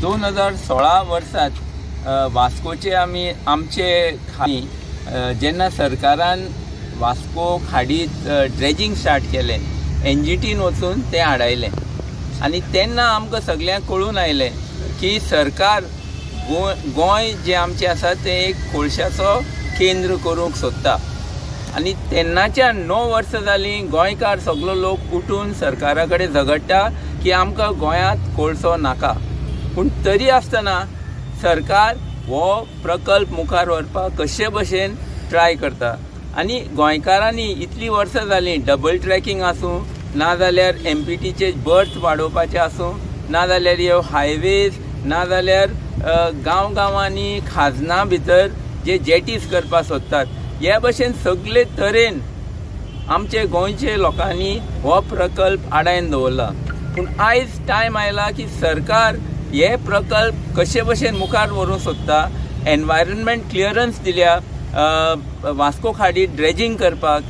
2016 वर्सात वास्कोचे आमचे खाडी जेन्ना सरकारान वास्को खाडीत ड्रेजिंग स्टार्ट केलें, एनजीटीन वचून तें हाडायलें आनी तेन्ना आमकां सगळ्यांक कळून आयलें की सरकार गोंय जे आमचें आसा तें एक कोळशाचो केंद्र करूंक सोदता। आनी तेन्नाच्यान 9 वर्सां जालीं गोंयकार सगळो लोक उठून सरकारा कडेन झगडटा की आमकां गोंयांत कोळसो नाका। पूण तरी आसतना सरकार हो प्रकल्प मुखार व्हरपाक कशे भशेन ट्राय करता। आनी गोंयकारांनी इतलीं वर्सां जालीं डबल ट्रॅकिंग आसूं ना जाल्यार एमपीटीचे बर्थ वाडोवपाचें आसूं ना जाल्यार ह्यो हायवेज ना जाल्यार गांव गांवांनी खाजना भितर जे जेटीज करपाक सोदतात, हे भशेन सगळे तरेन आमचे गोंयचे लोकांनी हो प्रकल्प आडायन दवरला। पूण आयज टायम आयला की सरकार हे प्रकल्प कशे भशेन मुखार व्हरूंक सोदता। एनवायरनमेंट क्लियरन्स दिल्या वास्को खाडीत ड्रेजिंग करपाक।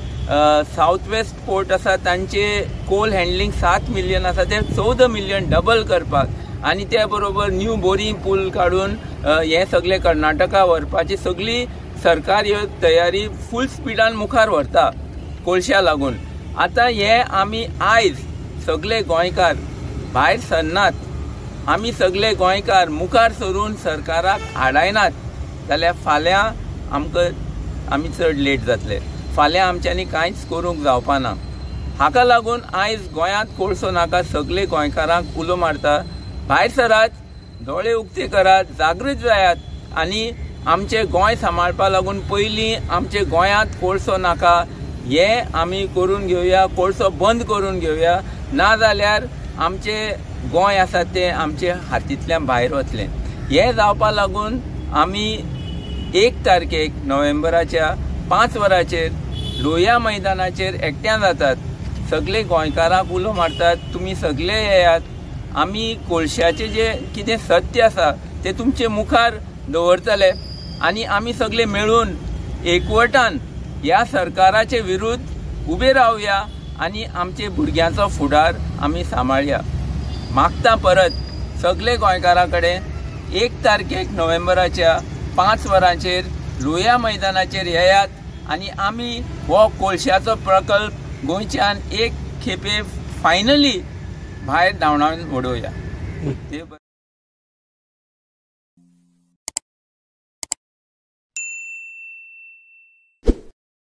साउथ वेस्ट पोर्ट आसा तांचे कोल हँडलिंग 7 मिलियन आसा ते 14 मिलियन डबल करपाक आनी त्या बरोबर न्यू बोरींग पूल काडून हे सगळे कर्नाटका व्हरपाची सगळी सरकार ह्यो तयारी फूल स्पिडान मुखार व्हरता कोळश्या लागून। आतां हे आमी आयज सगळे गोंयकार भायर सरनात, आमी सगळे गोंयकार मुखार सरून सरकाराक हाडायनात जाल्यार फाल्यां आमी चड लेट जातले। फाल्यां आमच्यांनी कांयच करूंक जावपाना। हाका लागून आयज गोंयांत कोळसो नाका सगळे गोंयकारांक उलो मारता, भायर सरात, दोळे उक्ते करात, जागृत जायात आनी आमचे गोंय सांबाळपा लागून पयलीं आमचे गोंयांत कोळसो नाका हे आमी करून घेवया, कोळसो बंद करून घेवया, ना जाल्यार आमचे गोंय आसा तें आमचे हातींतल्यान भायर वतलें। हे जावपा लागून आमी 1 तारखेक नोव्हेंबराच्या 5 वरांचेर लोहिया मैदानाचेर एकठांय जातात, सगळे गोंयकारांक उलो मारतात, तुमी सगळे येयात, आमी कोळशाचें जे कितें सत्य आसा तें तुमचे मुखार दवरतले आनी आमी सगळे मेळून एकवटान ह्या सरकाराचे विरुद्ध उबे रावया आनी आमचे भुरग्यांचो फुडार आमी सांबाळया। मागता परत सगळे गोंयकारां कडेन 1 तारखेक नोव्हेंबराच्या 5 वरांचेर लोहिया मैदानाचेर येयात आनी आमी हो कोळशाचो प्रकल्प गोंयच्यान एक खेपे फायनली भायर धांवडावन उडोवया।